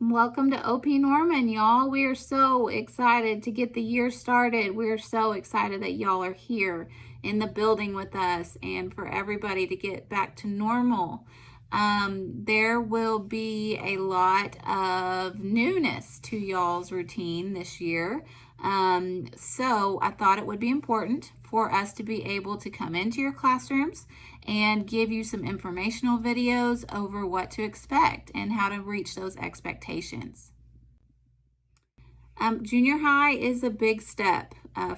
Welcome to OP Norman, y'all. We are so excited to get the year started. We're so excited that y'all are here in the building with us and for everybody to get back to normal. There will be a lot of newness to y'all's routine this year. So I thought it would be important for us to be able to come into your classrooms and give you some informational videos over what to expect and how to reach those expectations. Junior high is a big step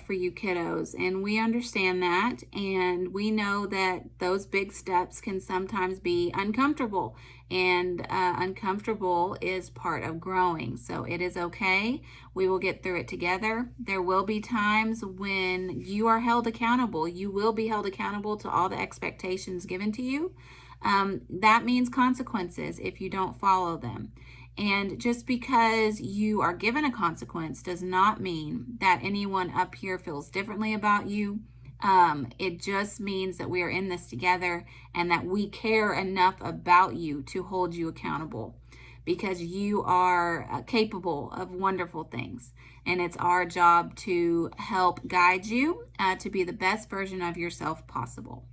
for you kiddos, and we understand that, and we know that those big steps can sometimes be uncomfortable, and uncomfortable is part of growing, so it is okay. We will get through it together. There will be times when you are held accountable. You will be held accountable to all the expectations given to you. That means consequences if you don't follow them. And just because you are given a consequence does not mean that anyone up here feels differently about you. It just means that we are in this together and that we care enough about you to hold you accountable, because you are capable of wonderful things. And it's our job to help guide you to be the best version of yourself possible.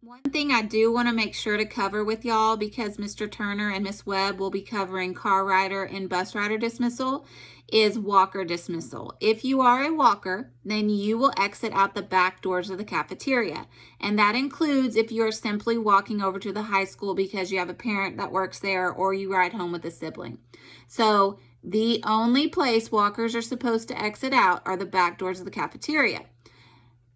One thing I do want to make sure to cover with y'all, because Mr. Turner and Miss Webb will be covering car rider and bus rider dismissal, is walker dismissal. If you are a walker, then you will exit out the back doors of the cafeteria. And that includes if you're simply walking over to the high school because you have a parent that works there or you ride home with a sibling. So the only place walkers are supposed to exit out are the back doors of the cafeteria.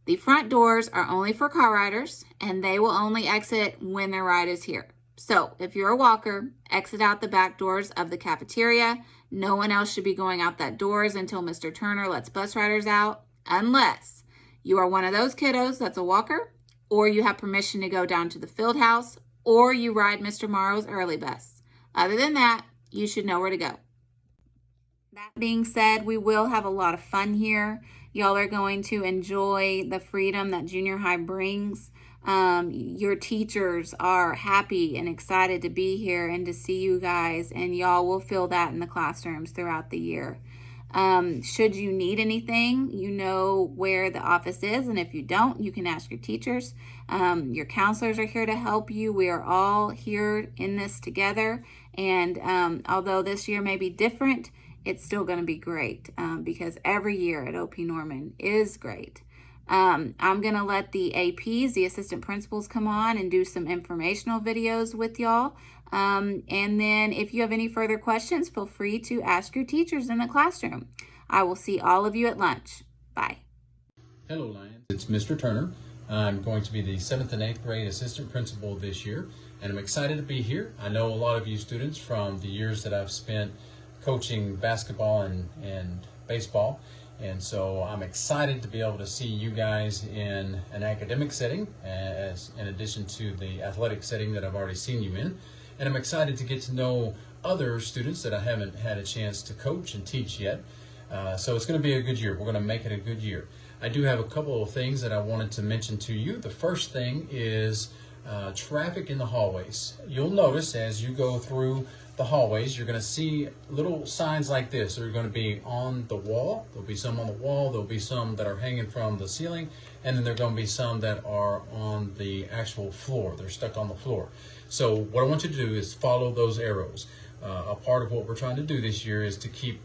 The front doors are only for car riders, and they will only exit when their ride is here. So if you're a walker, exit out the back doors of the cafeteria. No one else should be going out that doors until Mr. Turner lets bus riders out, unless you are one of those kiddos that's a walker, or you have permission to go down to the field house, or you ride Mr. Morrow's early bus. Other than that, you should know where to go. That being said, we will have a lot of fun here. Y'all are going to enjoy the freedom that junior high brings. Your teachers are happy and excited to be here and to see you guys, and y'all will feel that in the classrooms throughout the year. Should you need anything, you know where the office is, and if you don't, you can ask your teachers. Your counselors are here to help you. We are all here in this together, and although this year may be different, it's still going to be great, because every year at OP Norman is great. I'm going to let the APs, the assistant principals, come on and do some informational videos with y'all. And then if you have any further questions, feel free to ask your teachers in the classroom. I will see all of you at lunch. Bye. Hello, Lions. It's Mr. Turner. I'm going to be the 7th and 8th grade assistant principal this year, and I'm excited to be here. I know a lot of you students from the years that I've spent coaching basketball and baseball, and so I'm excited to be able to see you guys in an academic setting, as in addition to the athletic setting that I've already seen you in. And I'm excited to get to know other students that I haven't had a chance to coach and teach yet. So it's going to be a good year. We're going to make it a good year. I do have a couple of things that I wanted to mention to you. The first thing is traffic in the hallways. You'll notice as you go through the hallways, you're going to see little signs like this. They're going to be on the wall. There'll be some on the wall. There'll be some that are hanging from the ceiling, and then there're going to be some that are on the actual floor. They're stuck on the floor. So what I want you to do is follow those arrows. A part of what we're trying to do this year is to keep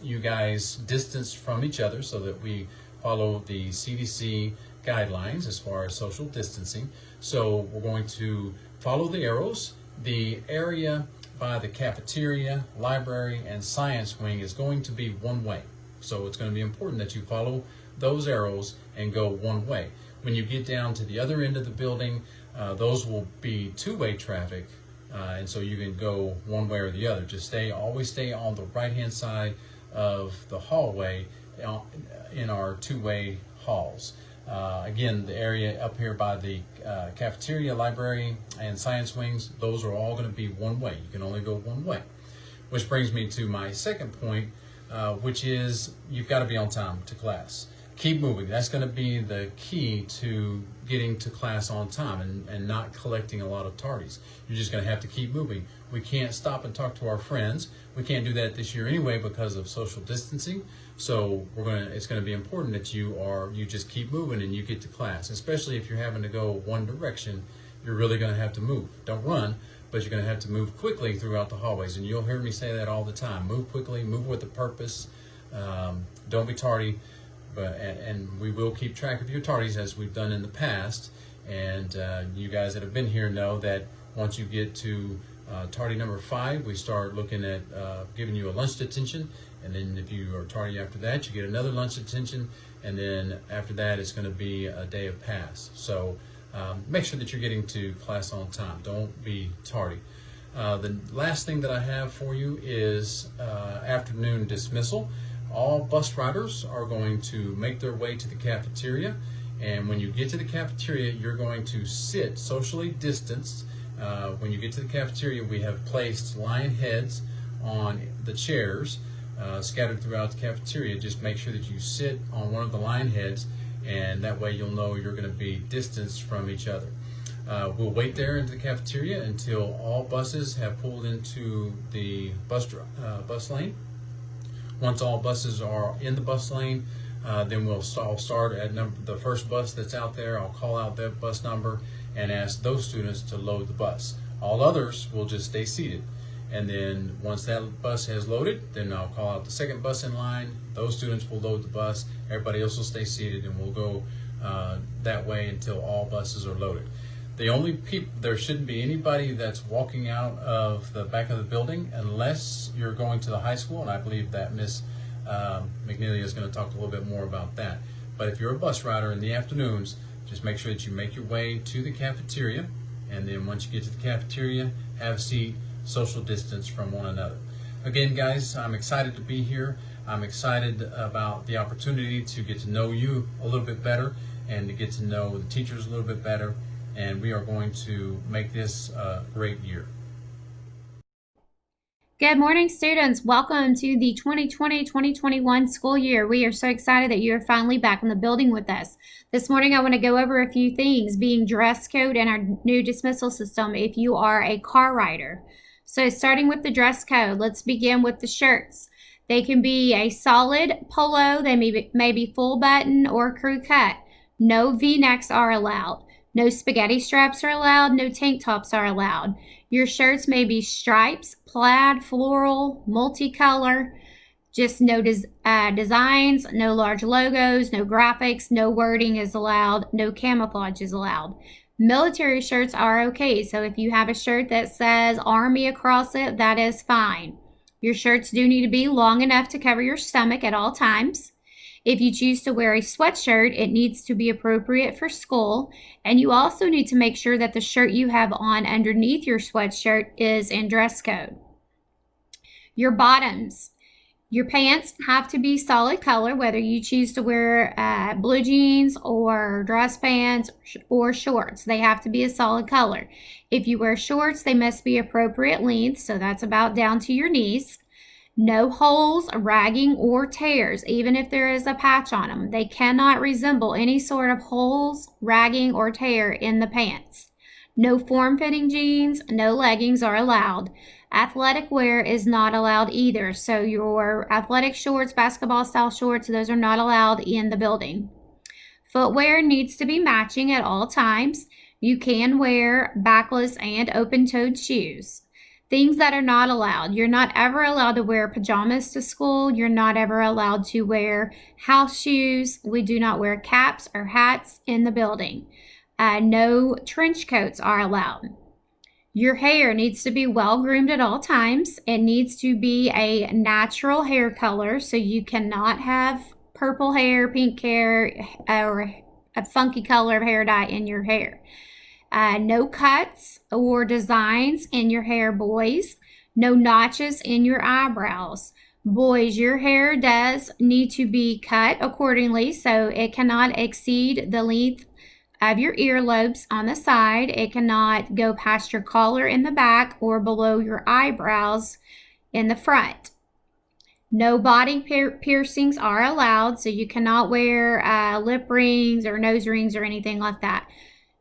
you guys distanced from each other so that we follow the CDC guidelines as far as social distancing. So we're going to follow the arrows. The area by the cafeteria, library, and science wing is going to be one way. So it's going to be important that you follow those arrows and go one way. When you get down to the other end of the building, those will be two-way traffic, and so you can go one way or the other. Just always stay on the right-hand side of the hallway in our two-way halls. Again, the area up here by the cafeteria, library, and science wings, those are all going to be one way. You can only go one way. Which brings me to my second point, which is you've got to be on time to class. keep moving. That's going to be the key to getting to class on time and not collecting a lot of tardies. You're just going to have to keep moving. We can't stop and talk to our friends. We can't do that this year anyway because of social distancing. So it's going to be important that you just keep moving and you get to class, especially if you're having to go one direction. You're really going to have to move. Don't run, but you're going to have to move quickly throughout the hallways. And you'll hear me say that all the time. Move quickly, move with a purpose. Don't be tardy. And we will keep track of your tardies as we've done in the past. And you guys that have been here know that once you get to tardy number 5, we start looking at giving you a lunch detention. And then if you are tardy after that, you get another lunch detention. And then after that, it's going to be a day of pass. So make sure that you're getting to class on time. Don't be tardy. The last thing that I have for you is afternoon dismissal. All bus riders are going to make their way to the cafeteria, and when you get to the cafeteria, you're going to sit socially distanced. When you get to the cafeteria, we have placed lion heads on the chairs scattered throughout the cafeteria. Just make sure that you sit on one of the lion heads, and that way you'll know you're going to be distanced from each other. We'll wait there into the cafeteria until all buses have pulled into the bus lane. Once all buses are in the bus lane, then I'll start at the first bus that's out there. I'll call out that bus number and ask those students to load the bus. All others will just stay seated. And then once that bus has loaded, then I'll call out the second bus in line. Those students will load the bus. Everybody else will stay seated, and we'll go that way until all buses are loaded. There shouldn't be anybody that's walking out of the back of the building unless you're going to the high school, and I believe that Miss McNeely is going to talk a little bit more about that. But if you're a bus rider in the afternoons, just make sure that you make your way to the cafeteria, and then once you get to the cafeteria, have a seat, social distance from one another. Again, guys, I'm excited to be here. I'm excited about the opportunity to get to know you a little bit better and to get to know the teachers a little bit better. And we are going to make this a great year. Good morning, students. Welcome to the 2020-2021 school year. We are so excited that you are finally back in the building with us. This morning, I want to go over a few things, being dress code and our new dismissal system if you are a car rider. So starting with the dress code, let's begin with the shirts. They can be a solid polo, they may be full button or crew cut. No V-necks are allowed. No spaghetti straps are allowed. No tank tops are allowed. Your shirts may be stripes, plaid, floral, multicolor. Just no designs, no large logos, no graphics, no wording is allowed. No camouflage is allowed. Military shirts are okay. So if you have a shirt that says Army across it, that is fine. Your shirts do need to be long enough to cover your stomach at all times. If you choose to wear a sweatshirt, it needs to be appropriate for school. And you also need to make sure that the shirt you have on underneath your sweatshirt is in dress code. Your bottoms. Your pants have to be solid color, whether you choose to wear blue jeans or dress pants or shorts. They have to be a solid color. If you wear shorts, they must be appropriate length, so that's about down to your knees. No holes, ragging, or tears, even if there is a patch on them. They cannot resemble any sort of holes, ragging, or tear in the pants. No form-fitting jeans, no leggings are allowed. Athletic wear is not allowed either. So your athletic shorts, basketball-style shorts, those are not allowed in the building. Footwear needs to be matching at all times. You can wear backless and open-toed shoes. Things that are not allowed. You're not ever allowed to wear pajamas to school. You're not ever allowed to wear house shoes. We do not wear caps or hats in the building. No trench coats are allowed. Your hair needs to be well groomed at all times. It needs to be a natural hair color, so you cannot have purple hair, pink hair, or a funky color of hair dye in your hair. No cuts or designs in your hair, boys. No notches in your eyebrows. Boys, your hair does need to be cut accordingly, so it cannot exceed the length of your earlobes on the side. It cannot go past your collar in the back or below your eyebrows in the front. No body piercings are allowed, so you cannot wear lip rings or nose rings or anything like that.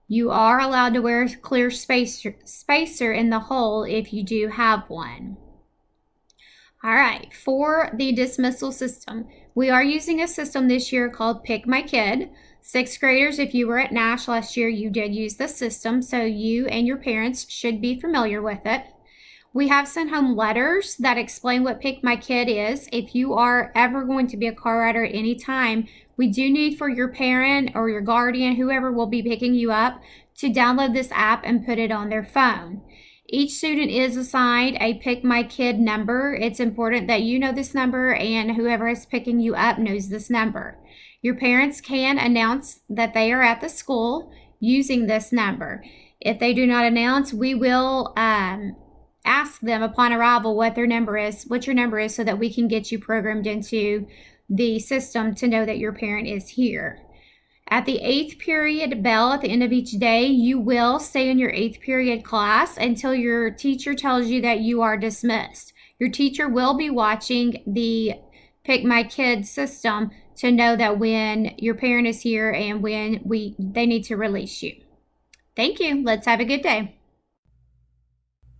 You are allowed to wear a clear spacer in the hole if you do have one. All right, for the dismissal system, we are using a system this year called Pick My Kid. Sixth graders, if you were at Nash last year, you did use the system, so you and your parents should be familiar with it. We have sent home letters that explain what Pick My Kid is. If you are ever going to be a car rider at any time, we do need for your parent or your guardian, whoever will be picking you up, to download this app and put it on their phone. Each student is assigned a Pick My Kid number. It's important that you know this number and whoever is picking you up knows this number. Your parents can announce that they are at the school using this number. If they do not announce, we will ask them upon arrival what your number is, so that we can get you programmed into the system to know that your parent is here. At the 8th period bell at the end of each day, you will stay in your 8th period class until your teacher tells you that you are dismissed. Your teacher will be watching the Pick My Kid system to know that when your parent is here and when they need to release you. Thank you. Let's have a good day.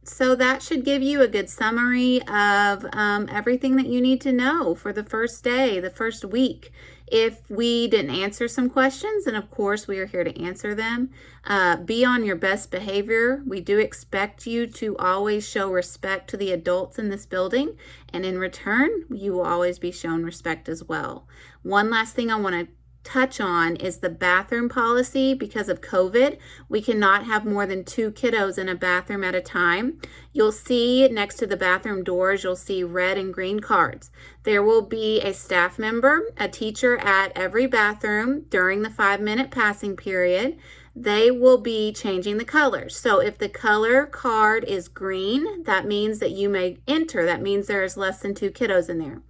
So that should give you a good summary of everything that you need to know for the first day, the first week. If we didn't answer some questions, and of course we are here to answer them, be on your best behavior. We do expect you to always show respect to the adults in this building, and in return, you will always be shown respect as well. One last thing I want to touch on is the bathroom policy. Because of COVID, we cannot have more than 2 kiddos in a bathroom at a time. You'll see next to the bathroom doors, you'll see red and green cards. There will be a staff member, a teacher at every bathroom during the 5-minute passing period. They will be changing the colors. So if the color card is green, that means that you may enter. That means there is less than 2 kiddos in there.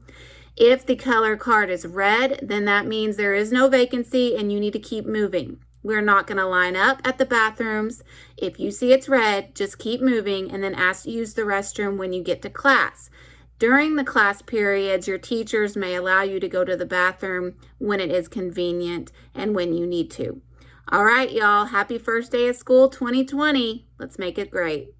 If the color card is red, then that means there is no vacancy and you need to keep moving. We're not going to line up at the bathrooms. If you see it's red, just keep moving and then ask to use the restroom when you get to class. During the class periods, your teachers may allow you to go to the bathroom when it is convenient and when you need to. All right, y'all. Happy first day of school 2020. Let's make it great.